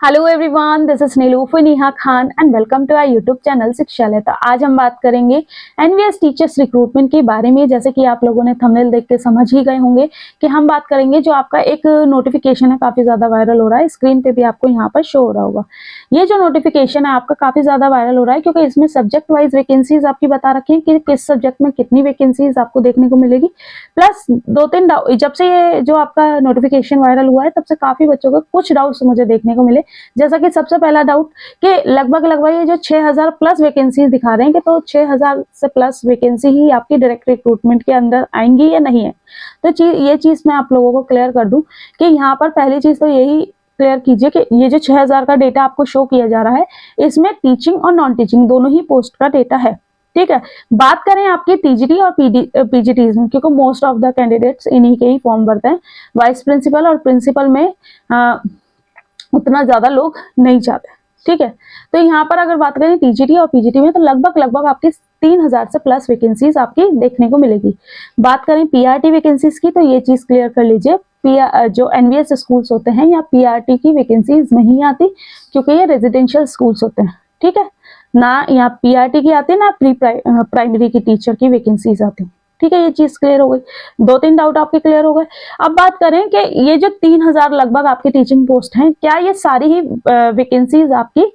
Hello everyone, this is Nilufar Neha Khan and welcome to our YouTube channel Shikshalaya. तो आज हम बात करेंगे एनवीएस टीचर्स रिक्रूटमेंट के बारे में। जैसे कि आप लोगों ने थंबनेल देख के समझ ही गए होंगे कि हम बात करेंगे जो आपका एक नोटिफिकेशन है, काफी ज्यादा वायरल हो रहा है। स्क्रीन पे भी आपको यहाँ पर शो हो रहा होगा। ये जो नोटिफिकेशन है आपका काफी ज्यादा वायरल हो रहा है क्योंकि इसमें सब्जेक्ट वाइज वैकेंसीज आपकी बता रखी है कि किस सब्जेक्ट में कितनी वैकेंसीज आपको देखने को मिलेगी। प्लस दो तीन जब से ये जो आपका नोटिफिकेशन वायरल हुआ है तब से काफी बच्चों को कुछ डाउट्स मुझे देखने को मिले। जैसा कि सबसे पहला डाउट कि लगभग ये जो 6000 प्लस वैकेंसीज दिखा रहे हैं कि तो 6000 से प्लस वैकेंसी ही आपकी डायरेक्ट रिक्रूटमेंट के अंदर आएंगी या नहीं है। तो ये चीज मैं आप लोगों को क्लियर कर दूं कि यहाँ पर पहली चीज तो यही क्लियर कीजिए कि ये जो 6000 का डेटा आपको शो किया जा रहा है इसमें टीचिंग और नॉन टीचिंग दोनों ही पोस्ट का डेटा है। ठीक है, बात करें आपकी टीजीटी और पीजीटीज में, क्योंकि मोस्ट ऑफ द कैंडिडेट्स इन्हीं के ही फॉर्म भरते हैं। वाइस प्रिंसिपल और प्रिंसिपल में उतना ज्यादा लोग नहीं चाहते। ठीक है, तो यहाँ पर अगर बात करें टीजीटी और पीजीटी में तो लगभग आपकी 3000 से प्लस वैकेंसीज आपकी देखने को मिलेगी। बात करें पीआरटी वैकेंसीज की तो ये चीज क्लियर कर लीजिए, जो एनवीएस स्कूल्स होते हैं या पीआरटी की वैकेंसीज नहीं आती क्योंकि ये रेजिडेंशियल स्कूल्स होते हैं। ठीक है, ना यहाँ पीआरटी की आती ना प्री प्राइमरी की टीचर की वैकेंसीज आती। ठीक है, ये चीज क्लियर हो गई। दो तीन डाउट आपके क्लियर हो गए। अब बात करें कि ये जो 3000 लगभग आपकी टीचिंग पोस्ट हैं, क्या ये सारी ही वैकेंसीज आपकी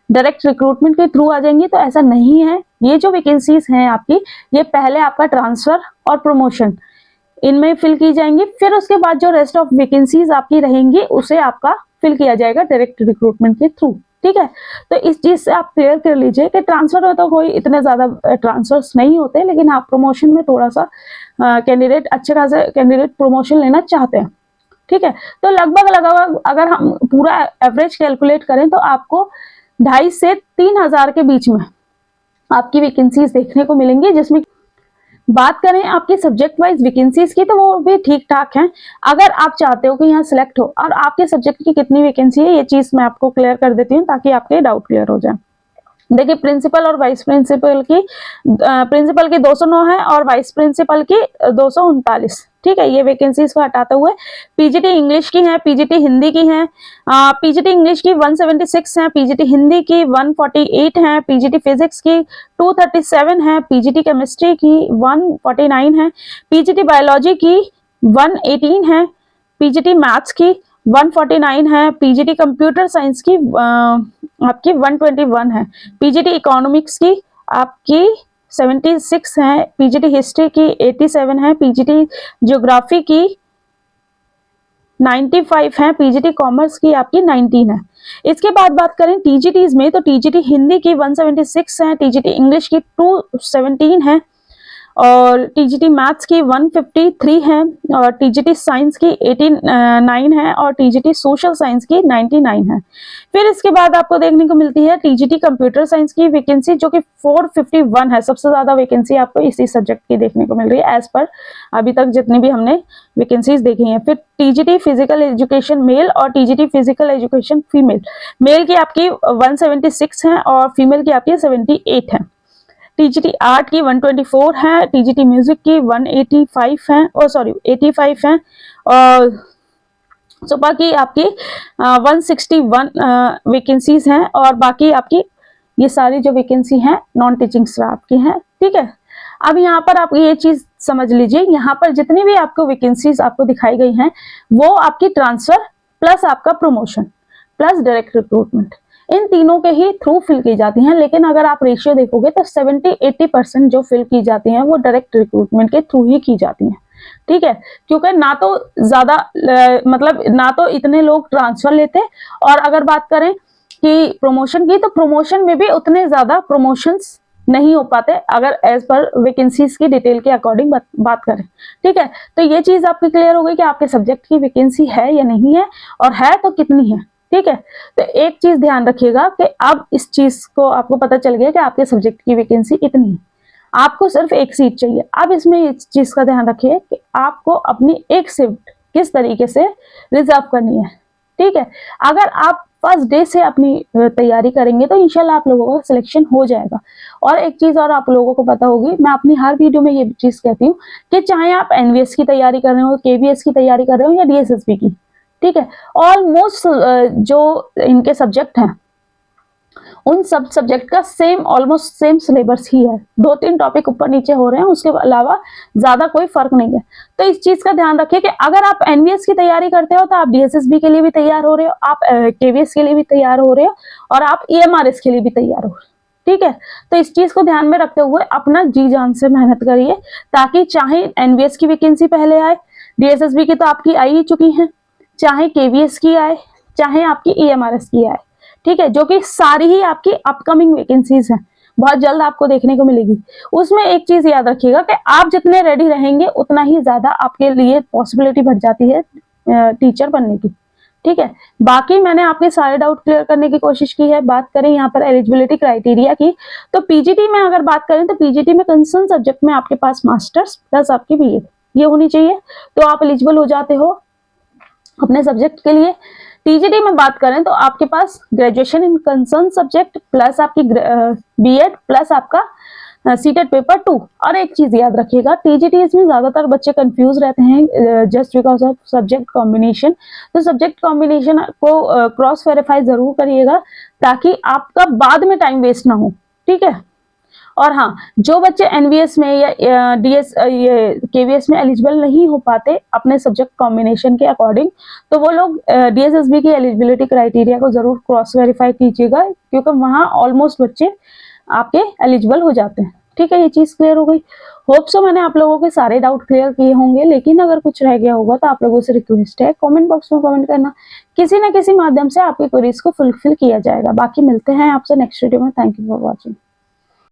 डायरेक्ट रिक्रूटमेंट के थ्रू आ जाएंगी? तो ऐसा नहीं है। ये जो वैकेंसीज हैं आपकी, ये पहले आपका ट्रांसफर और प्रमोशन इनमें फिल की जाएंगी, फिर उसके बाद जो रेस्ट ऑफ वैकेंसीज आपकी रहेंगी उसे आपका फिल किया जाएगा डायरेक्ट रिक्रूटमेंट के थ्रू। ठीक है, तो इस चीज से आप क्लियर कर लीजिए कि ट्रांसफर में तो कोई इतने ज्यादा ट्रांसफर्स नहीं होते, लेकिन आप प्रमोशन में थोड़ा सा कैंडिडेट अच्छे खासे कैंडिडेट प्रमोशन लेना चाहते हैं। ठीक है, तो लगभग अगर हम पूरा एवरेज कैलकुलेट करें तो आपको 2,500 से 3,000 के बीच में आपकी वैकेंसीज देखने को मिलेंगी। जिसमें बात करें आपकी सब्जेक्ट वाइज वैकेंसीज की तो वो भी ठीक ठाक हैं। अगर आप चाहते हो कि यहाँ सिलेक्ट हो और आपके सब्जेक्ट की कितनी वैकेंसी है, ये चीज मैं आपको क्लियर कर देती हूँ ताकि आपके डाउट क्लियर हो जाए। देखिए, प्रिंसिपल और वाइस प्रिंसिपल की प्रिंसिपल की 209 है और वाइस प्रिंसिपल की 239। ठीक है, ये वैकेंसीज को हटाते हुए पीजीटी इंग्लिश की है, पीजीटी हिंदी की है। पीजीटी इंग्लिश की 176 है, पीजीटी हिंदी की 148 है, पीजीटी फिजिक्स की 237 है, पीजीटी केमिस्ट्री की 149 है, पीजीटी बायोलॉजी की 118 है, पीजीटी मैथ्स की 149 है, पीजीटी कंप्यूटर साइंस की आपकी 121 है, पीजीटी इकोनॉमिक्स की आपकी 76 है, पीजीटी हिस्ट्री की 87 है, पीजीटी ज्योग्राफी की 95 है, पीजीटी कॉमर्स की आपकी 19 है। इसके बाद बात करें टीजीटीज में तो टीजीटी हिंदी की 176 है, टीजीटी इंग्लिश की 217 है और टीजीटी मैथ्स की 153 है और टीजीटी साइंस की 89 है और टीजीटी सोशल साइंस की 99 है। फिर इसके बाद आपको देखने को मिलती है टीजीटी कंप्यूटर साइंस की वैकेंसी जो कि 451 है। सबसे ज्यादा वैकेंसी आपको इसी सब्जेक्ट की देखने को मिल रही है एज पर अभी तक जितनी भी हमने वैकेंसीज देखी हैं। फिर टीजीटी फिजिकल एजुकेशन मेल और TGT physical education female, male की आपकी 176 है और फीमेल की आपकी 78 है। टीजीटी आर्ट की 124 है, टीजीटी म्यूजिक की 185 है और 85 है और सुपर की आपकी 161 वैकेंसीज हैं और बाकी आपकी ये सारी जो वैकेंसी हैं नॉन टीचिंग स्टाफ की हैं। ठीक है, अब यहाँ पर आप ये चीज समझ लीजिए, यहाँ पर जितनी भी आपको वैकेंसीज आपको दिखाई गई हैं वो आपकी ट्रांसफर प्लस आपका प्रमोशन प्लस डायरेक्ट रिक्रूटमेंट इन तीनों के ही थ्रू फिल की जाती हैं। लेकिन अगर आप रेशियो देखोगे तो 70-80% जो फिल की जाती हैं वो डायरेक्ट रिक्रूटमेंट के थ्रू ही की जाती हैं। ठीक है, क्योंकि ना तो ज्यादा मतलब ना तो इतने लोग ट्रांसफर लेते और अगर बात करें कि प्रमोशन की तो प्रमोशन में भी उतने ज्यादा प्रमोशंस नहीं हो पाते अगर एज पर वैकेंसीज की डिटेल के अकॉर्डिंग बात करें। ठीक है, तो ये चीज आपकी क्लियर हो गई कि आपके सब्जेक्ट की वैकेंसी है या नहीं है और है तो कितनी है। ठीक है, तो एक चीज ध्यान रखिएगा कि अब इस चीज को आपको पता चल गया कि आपके सब्जेक्ट की वैकेंसी इतनी है, आपको सिर्फ एक सीट चाहिए। अब इसमें इस चीज का ध्यान रखिए कि आपको अपनी एक सीट किस तरीके से रिजर्व करनी है। ठीक है, अगर आप फर्स्ट डे से अपनी तैयारी करेंगे तो इंशाल्लाह आप लोगों का सिलेक्शन हो जाएगा। और एक चीज और आप लोगों को पता होगी, मैं अपनी हर वीडियो में ये चीज कहती हूँ कि चाहे आप एनवीएस की तैयारी कर रहे हो, केवीएस की तैयारी कर रहे हो या डीएसएसबी की, ठीक है। ऑलमोस्ट जो इनके सब्जेक्ट हैं उन सब सब्जेक्ट का सेम ऑलमोस्ट सेम सिलेबस ही है, 2-3 टॉपिक ऊपर नीचे हो रहे हैं, उसके अलावा ज्यादा कोई फर्क नहीं है। तो इस चीज का ध्यान रखिए कि अगर आप एनवीएस की तैयारी करते हो तो आप डीएसएसबी के लिए भी तैयार हो रहे हो, आप केवीएस के लिए भी तैयार हो रहे हो और आप ईएमआरएस के लिए भी तैयार हो रहे हो। ठीक है, तो इस चीज को ध्यान में रखते हुए अपना जी जान से मेहनत करिए, ताकि चाहे एनवीएस की वैकेंसी पहले आए, डीएसएसबी की तो आपकी आई ही चुकी है, चाहे केवीएस की आए, चाहे आपकी ईएमआरएस की आए, ठीक है, जो कि सारी ही आपकी अपकमिंग वैकेंसीज हैं, बहुत जल्द आपको देखने को मिलेगी। उसमें एक चीज याद रखिएगा कि आप जितने रेडी रहेंगे उतना ही ज्यादा आपके लिए पॉसिबिलिटी बढ़ जाती है टीचर बनने की। ठीक है, बाकी मैंने आपके सारे डाउट क्लियर करने की कोशिश की है। बात करें यहाँ पर एलिजिबिलिटी क्राइटेरिया की, तो पीजीटी में अगर बात करें तो पीजीटी में कंसर्न सब्जेक्ट में आपके पास मास्टर्स प्लस आपकी बीएड ये होनी चाहिए, तो आप एलिजिबल हो जाते हो अपने सब्जेक्ट के लिए। टीजीटी में बात करें तो आपके पास graduation in concern subject plus आपकी बीएड प्लस आपका सीटेट पेपर 2। और एक चीज याद रखिएगा, टीजीटी में ज्यादातर बच्चे कंफ्यूज रहते हैं just because of subject combination, तो सब्जेक्ट कॉम्बिनेशन को क्रॉस वेरीफाई जरूर करिएगा ताकि आपका बाद में टाइम वेस्ट ना हो। ठीक है, और हाँ, जो बच्चे एनवीएस में या डीएस ये केवीएस में एलिजिबल नहीं हो पाते अपने सब्जेक्ट कॉम्बिनेशन के अकॉर्डिंग, तो वो लोग डीएसएसबी की एलिजिबिलिटी क्राइटेरिया को जरूर क्रॉस वेरीफाई कीजिएगा, क्योंकि वहाँ ऑलमोस्ट बच्चे आपके एलिजिबल हो जाते हैं। ठीक है, ये चीज क्लियर हो गई। होप सो मैंने आप लोगों के सारे डाउट क्लियर किए होंगे, लेकिन अगर कुछ रह गया होगा तो आप लोगों से रिक्वेस्ट है कमेंट बॉक्स में कमेंट करना, किसी न किसी माध्यम से आपकी क्वेरीज को फुलफिल किया जाएगा। बाकी मिलते हैं आपसे नेक्स्ट वीडियो में। Thank you for watching.